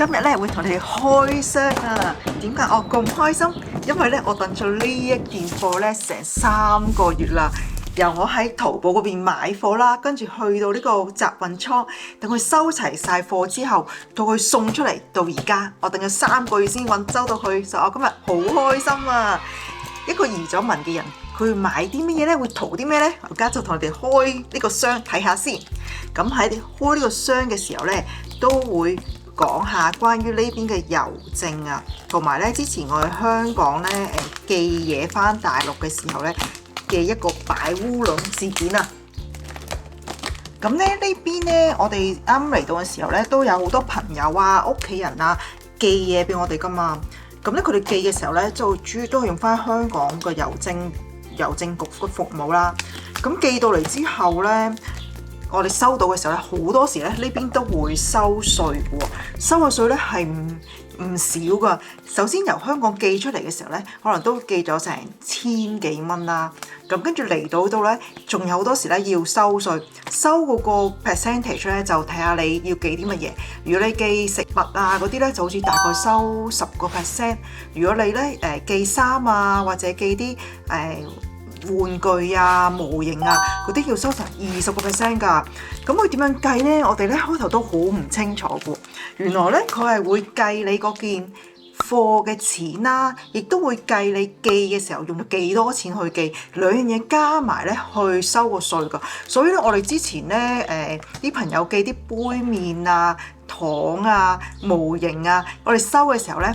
今日咧會同你哋開箱啊！點解我咁開心？因為咧我等咗呢一件貨咧成3個月啦。由我喺淘寶嗰邊買貨啦，跟住去到呢個集運倉，等佢收齊晒貨之後，到佢送出嚟，到而家我等咗3個月先運收到佢，所以我今日好開心啊！一個移咗民嘅人，佢會買啲乜嘢咧？會淘啲咩咧？我而家就同你哋開呢個箱睇下先。咁喺開呢個箱嘅時候咧，都會講下關於呢邊嘅郵政啊，同埋咧之前我喺香港咧寄嘢翻大陸嘅時候咧嘅一個擺烏龍事件啊。咁咧呢邊咧，我哋啱嚟到嘅時候咧，都有好多朋友啊、屋企人啊寄嘢俾我哋噶嘛。咁咧佢哋寄嘅時候咧，就主要都係用翻香港嘅郵政局嘅服務啦。咁寄到嚟之後咧，我哋收到嘅時候咧，好多時咧呢邊都會收稅嘅喎，收嘅稅咧係唔少噶。首先由香港寄出嚟嘅時候咧，可能都寄咗成1000幾蚊啦。咁跟住嚟到咧，仲有好多時咧要收稅，收嗰個 percentage 咧就睇下你要寄啲乜嘢。如果你寄食物啊嗰啲咧，就好似大概收10%。如果你咧寄衫啊，或者寄啲玩具啊、模型啊嗰啲要收成20% 㗎。咁佢點樣計呢？我哋咧開頭都好唔清楚嘅。原來咧佢係會計你嗰件貨嘅錢啦，亦都會計你寄嘅時候用咗幾多錢去寄，兩樣嘢加埋咧去收個稅㗎。所以咧我哋之前咧啲朋友寄啲杯麵啊、糖啊、模型啊，我哋收嘅時候咧，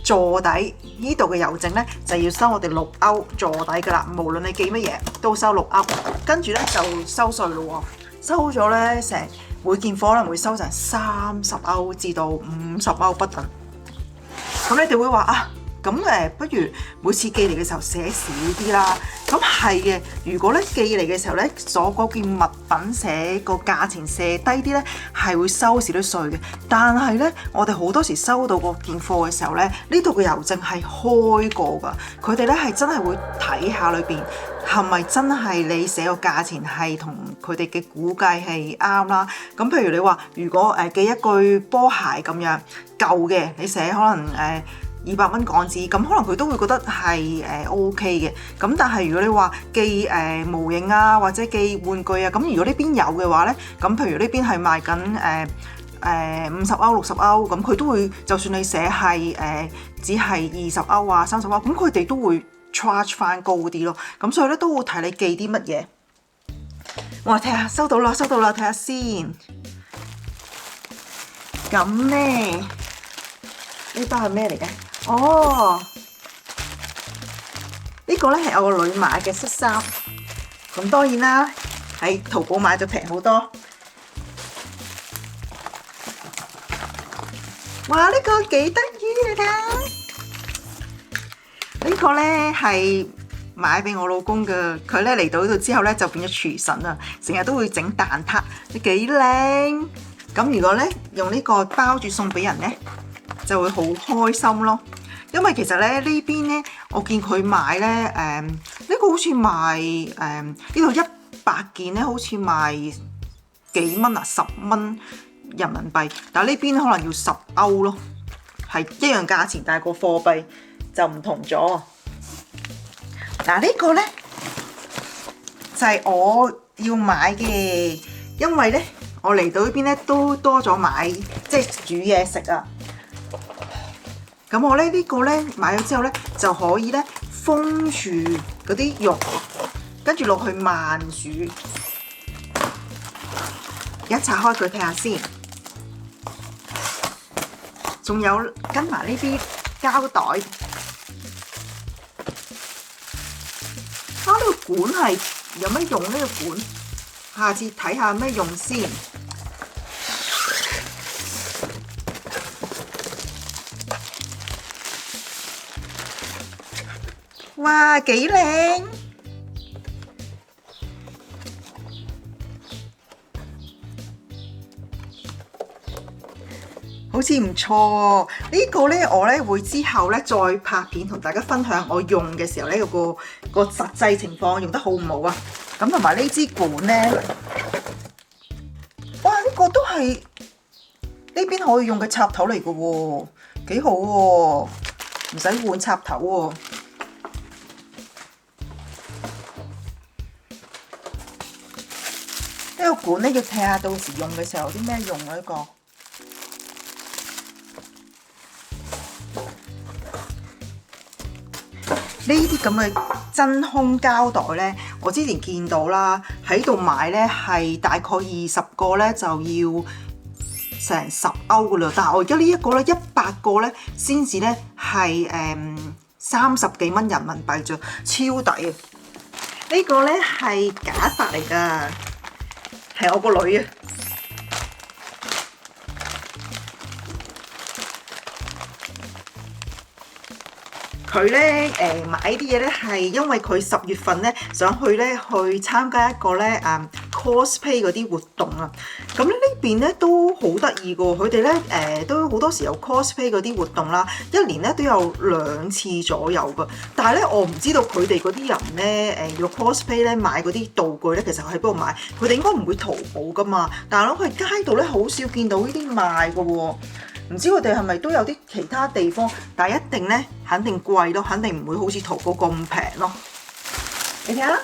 座底呢度嘅郵政咧就要收我哋6歐座底㗎啦，無論你寄乜嘢都收6歐，跟住咧就收稅咯喎，收咗咧成每件貨可能會收成30歐至到50歐不等。咁你哋會話啊，咁不如每次寄嚟嘅時候寫少啲啦。咁係嘅，如果咧寄嚟嘅時候咧，所嗰件物品寫個價錢寫低啲咧，係會收少啲稅嘅。但係咧，我哋好多時收到嗰件貨嘅時候咧，呢度嘅郵政係開過㗎，佢哋咧係真係會睇下裏邊係咪真係你寫個價錢係同佢哋嘅估計係啱啦。咁譬如你話，如果寄一句波鞋咁樣舊嘅，你寫可能200蚊港紙，咁可能佢都會覺得係OK 嘅。咁但係如果你話寄模型啊，或者寄玩具啊，咁如果呢邊有嘅話咧，咁譬如呢邊係賣緊50歐、60歐，咁佢都會，就算你寫係只係20歐啊、30歐，咁佢哋都會 charge 翻高啲咯。咁所以咧都會睇你寄啲乜嘢。我睇下收到啦，睇下先。咁咧呢包係咩嚟嘅？哦，呢個咧係我個女買嘅恤衫。咁當然啦，喺淘寶買就平好多。哇！呢個幾得意，你睇下。呢個咧係買俾我老公嘅，佢咧嚟到呢度之後咧就變咗廚神啦，成日都會整蛋撻，你幾靚。咁如果咧用呢個包住送俾人咧，就會好開心咯。因為其實咧呢邊咧，我見佢賣咧呢個好似賣呢度100件咧，好似賣幾蚊啊，10蚊人民幣。但係呢邊可能要10歐咯，係一樣價錢，但係個貨幣就唔同咗。嗱，呢個咧就係我要買嘅，因為咧我嚟到呢邊咧都多咗買，即係煮嘢食啊。咁我咧呢個咧買咗之後咧就可以咧封住嗰啲肉，跟住落去慢煮。一拆開佢睇下先，仲有跟埋呢啲膠袋。呢個管係有咩用？呢個管下次睇下咩用先。哇，幾靚！好似唔錯喎。呢個咧，我咧會之後咧再拍片同大家分享我用嘅時候咧個實際情況用得好唔好啊？咁同埋呢支管咧，哇！呢個都係呢邊可以用嘅插頭嚟嘅喎，幾好喎，唔使換插頭喎。呢個管咧要睇下到時用嘅時候有啲咩用啊？呢個呢啲咁嘅真空膠袋咧，我之前見到啦，喺度買咧係大概20個咧就要成10歐噶啦，但係我而家呢一個咧100個咧先至咧係30幾蚊人民幣啫，超抵啊！呢個咧係假髮嚟㗎，係我個女啊。佢咧買啲嘢咧係因為佢10月份咧想去參加一個cosplay 嗰啲活動啊。咁呢邊咧都好得意㗎，佢哋咧都好多時有 cosplay 嗰啲活動啦，一年咧都有2次左右㗎。但係咧我唔知道佢哋嗰啲人咧要 cosplay 咧買嗰啲道具咧，其實喺邊度買？佢哋應該唔會淘寶㗎嘛。但係我喺街度咧好少見到呢啲賣㗎喎。唔知佢哋係咪都有啲其他地方，但係一定咧肯定貴咯，肯定唔會好似淘寶咁平咯。你睇下，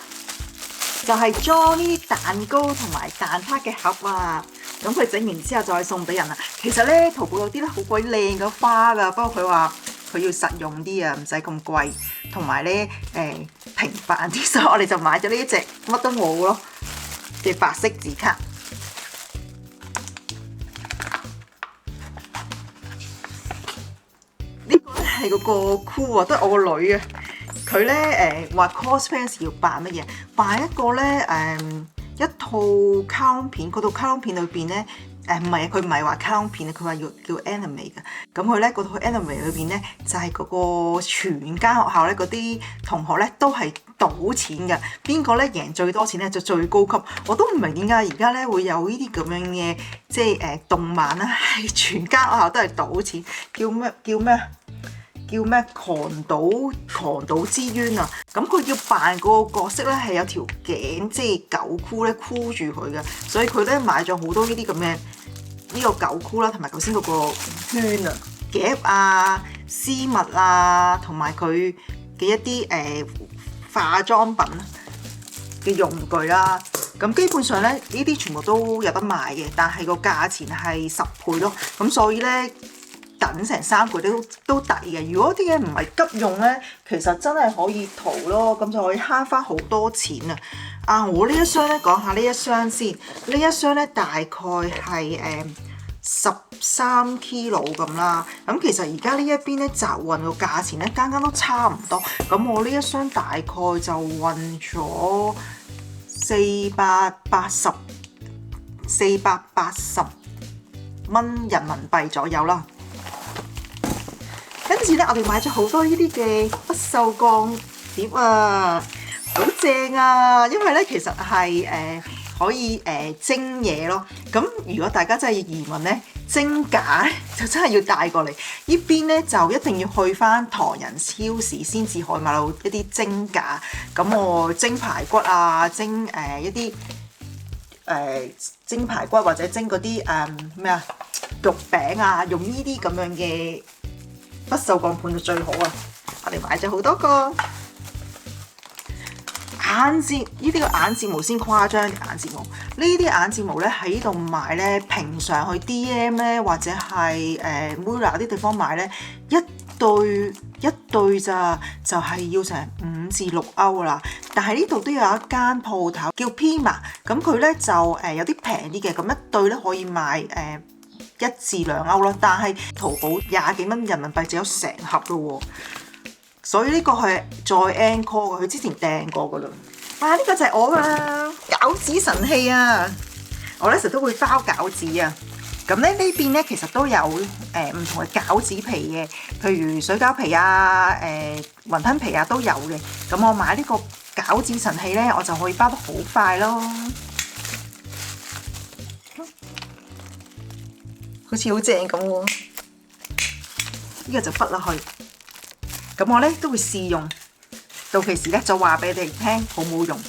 就係裝呢啲蛋糕同埋蛋撻嘅盒啊。咁佢整完之後再送俾人啊。其實咧淘寶有啲咧好鬼靚嘅花㗎，不過佢話佢要實用啲啊，唔使咁貴，同埋咧平凡啲，所以我哋就買咗呢一隻乜都冇咯嘅白色紙卡。係嗰個箍啊，都係我個女啊。佢咧話 cosplay 要扮乜嘢？扮一個咧一套卡通片，嗰套卡通片裏邊咧唔係啊，佢唔係話卡通片啊，佢話叫 anime 嘅。咁佢咧嗰套 anime 裏邊咧就係嗰個全間學校咧嗰啲同學咧都係賭錢嘅，邊個咧贏最多錢咧就最高級。我都唔明點解而家咧會有呢啲咁樣嘅即係動漫啦，係全間學校都係賭錢，叫咩狂賭之淵啊！咁佢要扮個角色咧，係有條頸即係狗箍咧箍住佢嘅，所以佢咧買咗好多呢啲咁嘅呢個狗箍啦，同埋頭先嗰個圈啊、夾啊、絲襪啊，同埋佢嘅一啲化妝品嘅用具啦。咁基本上咧呢啲全部都有得賣嘅，但係個價錢係10倍咯。咁所以咧，等成3個月都抵嘅。如果啲嘢唔係急用咧，其實真係可以淘咯，咁就可以慳翻好多錢啊！我呢一箱咧，講下呢一箱先。呢一箱咧大概係13 kg 咁啦。咁其實而家呢一邊咧集運個價錢咧間都差唔多。咁我呢一箱大概就運咗480蚊人民幣左右啦。跟住咧，我哋買咗好多呢啲嘅不鏽鋼碟啊，好正啊！因為咧其實係可以蒸嘢咯。咁如果大家真係要移民咧，蒸架咧就真係要帶過嚟。呢邊咧就一定要去翻唐人超市先至可以買到一啲蒸架。咁我蒸排骨啊，蒸一啲蒸排骨或者蒸嗰啲肉餅啊，用呢啲咁樣嘅不鏽鋼盤就最好啊！我哋買咗好多個眼睫，呢啲個眼睫毛先誇張，眼睫毛呢啲眼睫毛咧喺呢度買咧，平常去 DM 咧或者係Mura 啲地方買咧，一對咋就係要成5至6歐啦。但係呢度都有一間鋪頭叫 Pima， 咁佢咧就有啲平啲嘅，咁一對咧可以賣1至2歐啦，但係淘寶20幾蚊人民幣就有成盒咯喎，所以呢個係再 encore 嘅，佢之前訂過噶啦。哇！呢個就係我啦，餃子神器啊！我咧成日都會包餃子啊。咁咧呢邊咧其實都有唔同嘅餃子皮嘅，譬如水餃皮啊、雲吞皮啊都有嘅。咁我買呢個餃子神器咧，我就可以包得好快咯。好似好正咁喎，呢個就塞落去。咁我咧都會試用，到期時咧就話俾你哋聽好唔好用。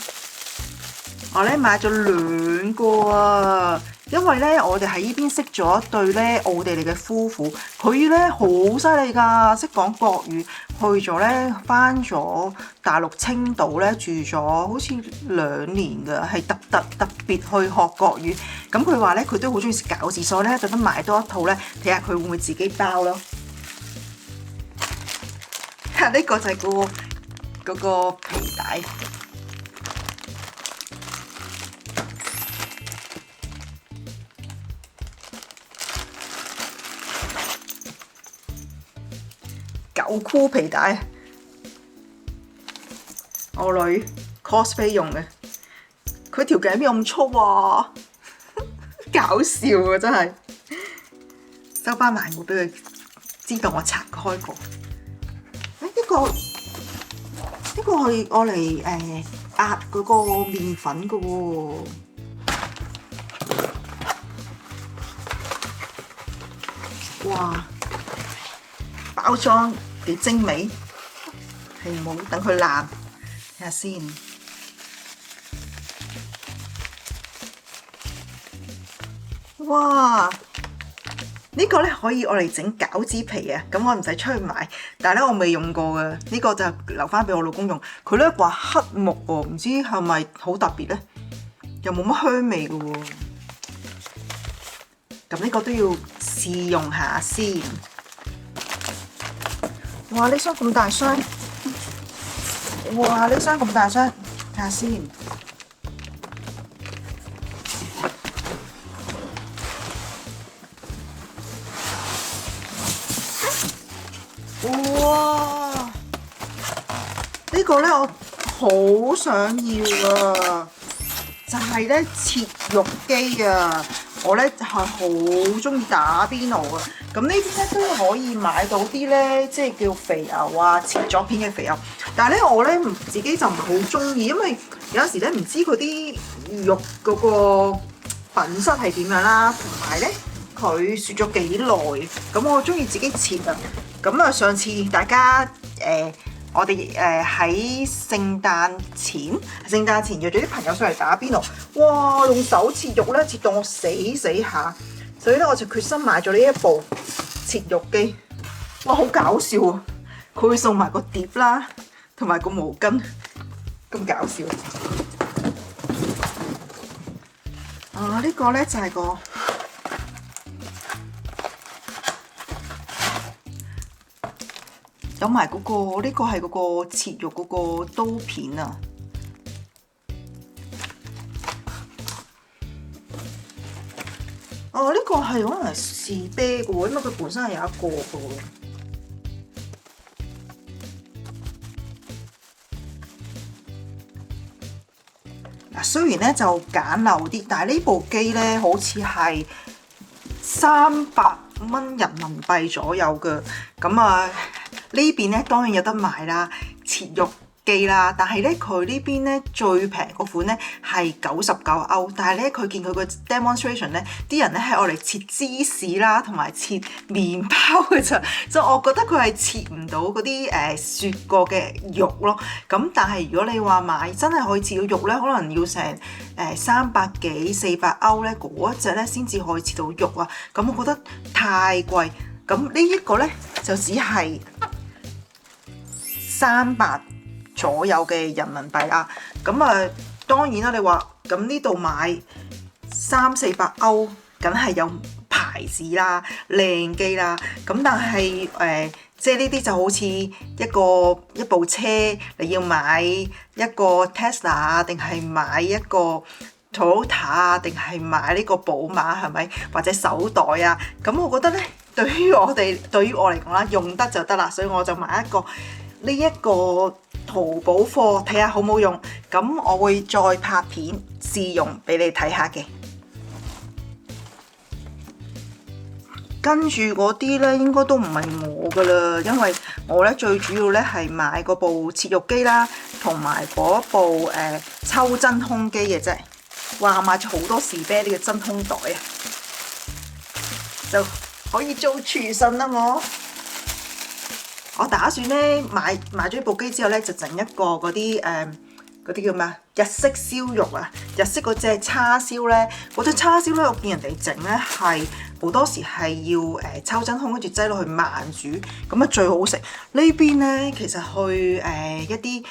我咧買咗2個啊，因為咧我哋喺呢邊識咗一對咧奧地利嘅夫婦，佢咧好犀利㗎，識講國語，去咗咧返咗大陸青島咧住咗好似2年㗎，係特別去學國語。咁佢話咧佢都好中意食餃子，所以咧特登買多一套咧，睇下佢會唔會自己包咯。呢個就係嗰個皮帶。9箍皮帶，我女 cosplay 用嘅。佢條頸邊咁粗啊，搞笑啊真係。收翻埋我俾佢知道我拆開過。呢個係我嚟壓嗰個麵粉嘅喎。哇！包裝幾精美，係冇等佢爛，睇下先。哇！呢個咧可以我嚟整餃子皮啊，咁我唔使出去買，但係咧我未用過嘅，呢個就留翻俾我老公用。佢咧話黑木喎，唔知係咪好特別咧？又冇乜香味嘅喎。咁呢個都要試用下先。哇！呢箱咁大箱，哇！呢箱咁大箱，睇下先。哇！呢個咧我好想要啊，就係咧切肉機啊！我咧係好中意打邊爐啊！咁呢邊咧都可以買到啲咧，即係叫肥牛啊，切咗片嘅肥牛。但係咧我咧自己就唔係好中意，因為有時咧唔知佢啲肉嗰個品質係點樣啦，同埋咧佢雪咗幾耐。咁我中意自己切啊！咁啊，上次大家我哋喺聖誕前約咗啲朋友上嚟打邊爐，哇！用手切肉咧，切到我死下，所以咧我就決心買咗呢一部切肉機。哇！好搞笑啊！佢會送埋個碟啦，同埋個毛巾，咁搞笑。啊！呢個咧就係個。有埋嗰個，呢個係嗰個切肉嗰個刀片啊！哦，呢個係可能係士啤嘅喎，因為佢本身係有一個嘅喎。嗱，雖然咧就簡陋啲，但係呢部機咧好似係300蚊人民幣左右嘅，咁啊〜呢邊咧當然有得買啦，切肉機啦，但係咧佢呢邊咧最平嗰款咧係99歐，但係咧佢見佢個 demonstration 咧，啲人咧係愛嚟切芝士啦，同埋切麵包嘅咋，所以我覺得佢係切唔到嗰啲雪過嘅肉咯。咁但係如果你話買真係可以切到肉咧，可能要成300幾400歐咧，嗰一隻咧先至可以切到肉啊。咁我覺得太貴。咁呢一個咧就只係300左右嘅人民幣啦，咁啊當然啦，你話咁呢度買300-400歐，梗係有牌子啦、靚機啦，咁但係即係呢啲就好似一部車，你要買一個 Tesla 啊，定係買一個 Toyota 啊，定係買呢個寶馬係咪？或者手袋啊？咁我覺得咧，對於我嚟講啦，用得就得啦，所以我就買呢一個淘寶貨睇下好冇用，咁我會再拍片試用俾你睇下嘅。跟住嗰啲咧應該都唔係我噶啦，因為我咧最主要咧係買嗰部切肉機啦，同埋嗰部抽真空機嘅啫。哇！買咗好多士啤呢個真空袋啊，就可以做廚神啦我打算咧買咗部機之後咧，就整一個嗰啲嗰啲叫咩啊？日式燒肉啊，日式嗰隻叉燒咧，嗰隻叉燒咧，我見人哋整咧係好多時係要抽真空，跟住擠落去慢煮，咁啊最好食。呢邊咧其實去一啲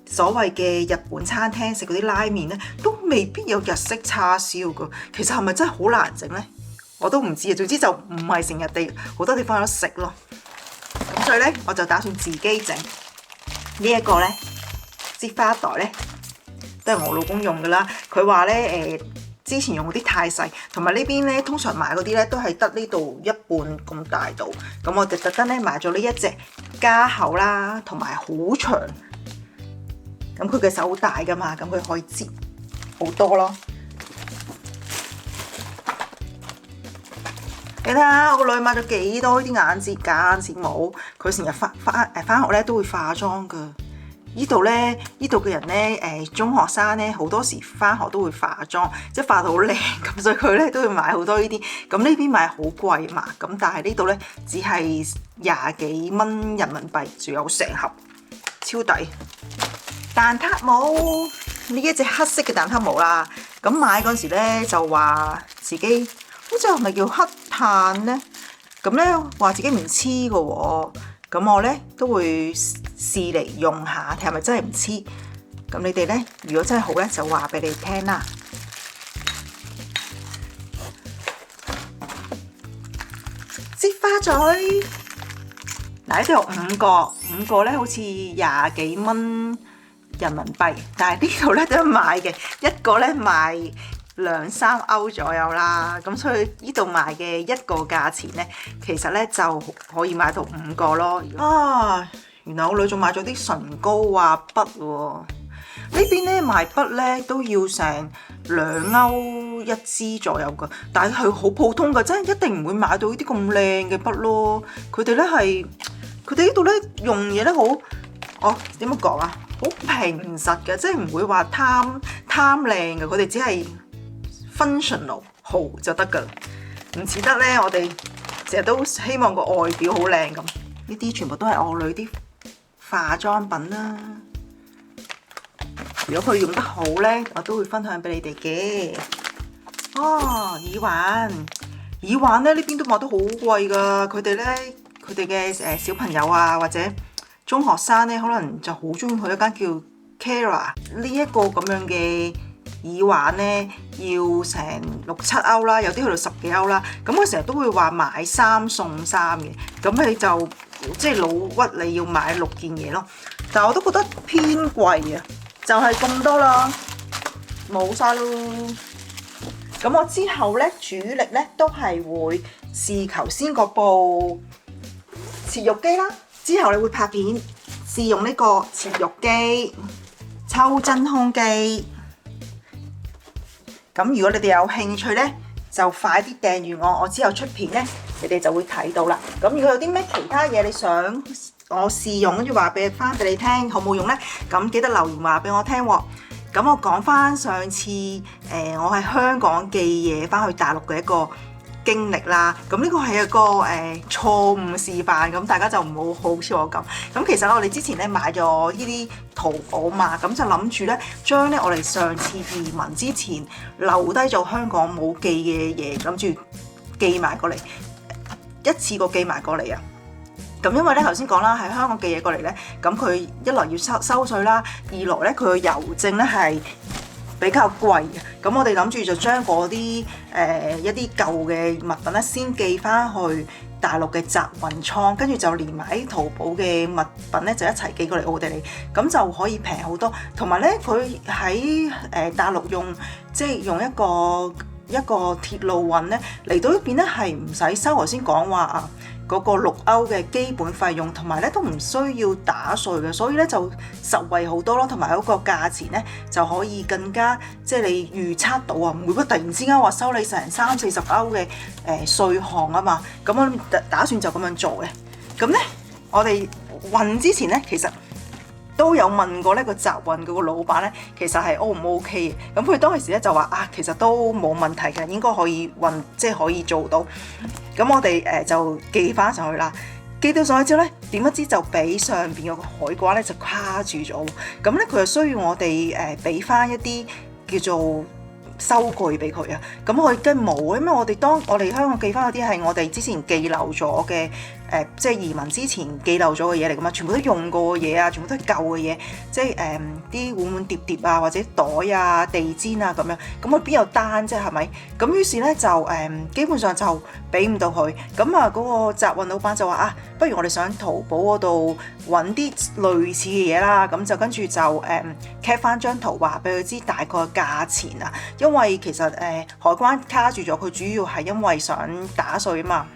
所謂嘅日本餐廳食嗰啲拉麵咧，都未必有日式叉燒噶。其實係咪真係好難整咧？我都唔知啊。總之就唔係成日地好多地方有得食咯。咁所以咧，我就打算自己整呢一個咧。擠花袋咧都係我老公用噶啦，佢話咧之前用嗰啲太細，同埋呢邊咧通常買嗰啲咧都係得呢度一半咁大度，咁我哋特登咧買咗呢一隻加厚啦，同埋好長，咁佢嘅手好大噶嘛，咁佢可以擠好多咯。你睇下我個女買咗幾多啲眼睫假眼睫毛，佢成日返學咧都會化妝噶。呢度嘅人咧，中學生咧好多時返學都會化妝，即係化到好靚咁，所以佢咧都會買好多呢啲。咁呢邊買好貴嘛，咁但係呢度咧只係20幾蚊人民幣，仲有成盒，超抵。蛋撻帽呢一隻黑色嘅蛋撻帽啦，咁買嗰陣時咧就話自己好似係咪叫黑炭咧？咁咧話自己唔黐㗎喎。咁我咧都會試嚟用下，睇係咪真係唔黐。咁你哋咧，如果真係好咧，就話俾你聽啦。擠花嘴，嗱呢度有5個咧好似20幾蚊人民幣，但係呢度咧都有買嘅，一個咧賣2-3歐左右啦，咁所以呢度賣嘅一個價錢咧，其實咧就可以買到5個咯。啊，原來我女仲買咗啲唇膏啊筆喎，呢邊咧賣筆咧都要成2歐一支左右噶，但係佢好普通噶，真係一定唔會買到呢啲咁靚嘅筆咯。佢哋呢度咧用嘢咧好，點樣講啊？好平實嘅，即係唔會話貪靚嘅，佢哋只係functional 好就得噶啦，唔似得咧，我哋成日都希望個外表好靚咁。呢啲全部都係我女啲化妝品啦。如果佢用得好咧，我都會分享俾你哋嘅。耳環咧呢邊都賣得好貴噶。佢哋嘅小朋友啊，或者中學生咧，可能就好中意去一間叫 Kara 呢一個咁樣嘅耳環咧，要成6-7歐啦，有啲去到10幾歐啦。咁我成日都會話買3送3嘅，咁你就即係老屈你要買6件嘢咯。但係我都覺得偏貴啊，就係咁多啦，冇晒咯。咁我之後咧主力咧都係會試頭先嗰部切肉機啦，之後你會拍片試用呢個切肉機、抽真空機。咁如果你哋有興趣咧，就快啲訂閱我，我之後出片咧，你哋就會睇到啦。咁如果有啲咩其他嘢你想我試用，跟住話翻俾你聽，好冇用咧？咁記得留言話俾我聽喎。咁我講翻上次我喺香港寄嘢翻去大陸嘅一個經歷啦。咁呢個係一個錯誤示範，咁大家就唔好好似我咁。咁其實我哋之前咧買咗呢啲淘寶嘛，咁就諗住咧將咧我哋上次移民之前留低咗香港冇寄嘅嘢，諗住寄埋過嚟，一次過寄埋過嚟啊！咁因為咧頭先講啦，喺香港寄嘢過嚟咧，咁佢一來要收稅啦，二來咧佢個郵政咧係比較貴嘅。咁我哋諗住就將嗰啲一啲舊嘅物品咧，先寄翻去大陸嘅集運倉，跟住就連埋啲淘寶嘅物品咧，就一齊寄過嚟奧地利，咁就可以平好多。同埋咧，佢喺大陸用用一個鐵路運咧嚟到呢邊咧係唔使收頭先講話啊嗰個6歐嘅基本費用，同埋咧都唔需要打稅嘅，所以咧就實惠好多咯。同埋嗰個價錢咧就可以更加你預測到啊，唔會突然之間話收你成30-40歐嘅稅項啊嘛。咁我打算就咁樣做嘅。咁咧我哋運之前咧其實都有問過呢個集運嗰個老闆咧，其實係 O 唔 OK 嘅。咁佢當時咧就話其實都冇問題嘅，應該可以運，可以做到。咁我哋就寄翻上去啦。寄到上去之後咧，點不知就俾上邊有個海關咧就卡住咗，咁咧佢就需要我哋俾翻一啲叫做收據俾佢啊，咁佢梗係冇，因為我哋香港寄翻嗰啲係我哋之前寄漏咗嘅，即係移民之前寄漏咗嘅嘢嚟噶嘛，全部都用過嘅嘢啊，全部都係舊嘅嘢，即係啲碗碗碟碟啊，或者袋啊、地氈啊咁樣，咁佢邊有單啫係咪？咁於是咧就基本上就俾唔到佢，咁啊嗰個集運老闆就話啊，不如我哋上淘寶嗰度揾啲類似嘅嘢啦，咁就跟住就cap 翻張圖話俾佢知大概價錢啊，因為其實海關卡住咗，佢主要係因為想打稅啊嘛。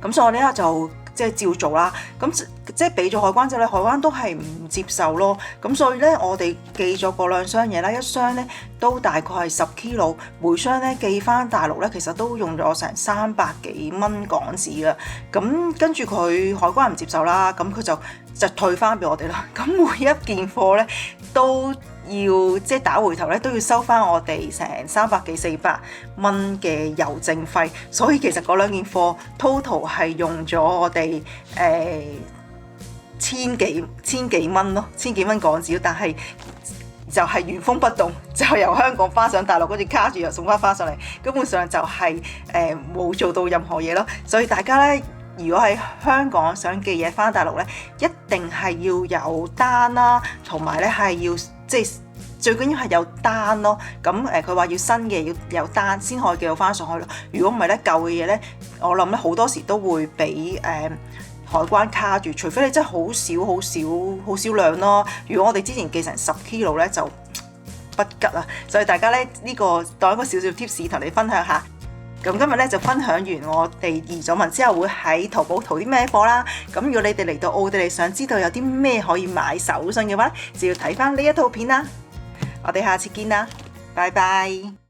咁所以我呢就即係照做啦，咁即係俾咗海關之後咧，海關都係唔接受咯。咁所以咧，我哋寄咗嗰兩箱嘢啦，一箱咧都大概係10 kg，每箱咧寄翻大陸咧，其實都用咗成300幾蚊港紙啦。咁跟住佢海關唔接受啦，咁佢就退翻俾我哋啦。咁每一件貨咧都要即係打回頭咧，都要收翻我哋成300幾400蚊嘅郵政費，所以其實嗰兩件貨 total 係用咗我哋千幾蚊咯，千幾蚊港紙，但係就係原封不動就由香港翻上大陸，跟住卡住又送翻上嚟，根本上就係冇做到任何嘢咯。所以大家咧，如果喺香港想寄嘢翻大陸咧，一定係要有單啦，同埋咧係要即係最緊要係有單咯。咁佢話要新嘅要有單先可以寄到翻上去咯。如果唔係咧，舊嘅嘢咧，我諗咧好多時都會俾海關卡住，除非你真係好少量咯。如果我哋之前寄成10 kg 咧，就不吉啦。所以大家咧呢個當一個少少 tips 同你分享下。咁今日咧就分享完我哋移咗民之後會喺淘寶淘啲咩貨啦。咁如果你哋嚟到奧地利想知道有啲咩可以買手信嘅話，就要睇翻呢一套片啦。我哋下次見啦，拜拜。